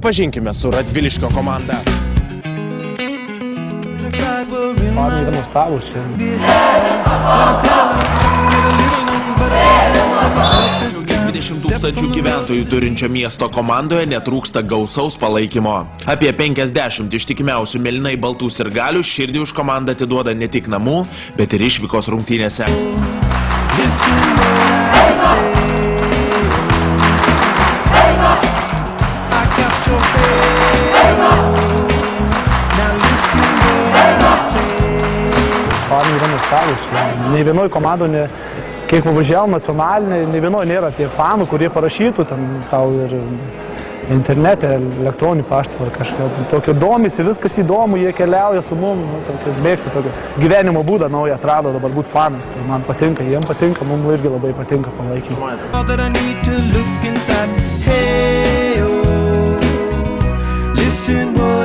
Pažinkime su Radviliškio komanda. Fanai yra nuostabūs čia. Daugiau 20 000 gyventojų turinčio miesto komandoje netrūksta gausaus palaikymo. Apie 50 ištikimiausių mėlynai baltų sirgalių širdį už komandą atiduoda ne tik namų, bet ir išvykos rungtynėse. Fanai yra nuostabūs čia. Nei vienoj komandoje, kiek važiavom nacionalinė, nei vienoj nėra tie fanų, kurie parašytų ten tau ir internete, elektroninį paštą ar kažką. Tokio domisi, viskas įdomu, jie keliauja su mum, mėgsta tokio gyvenimo būdą naują atrado dabar būti fanas. Tai man patinka, jiem patinka, mums irgi labai patinka palaikymas. Listen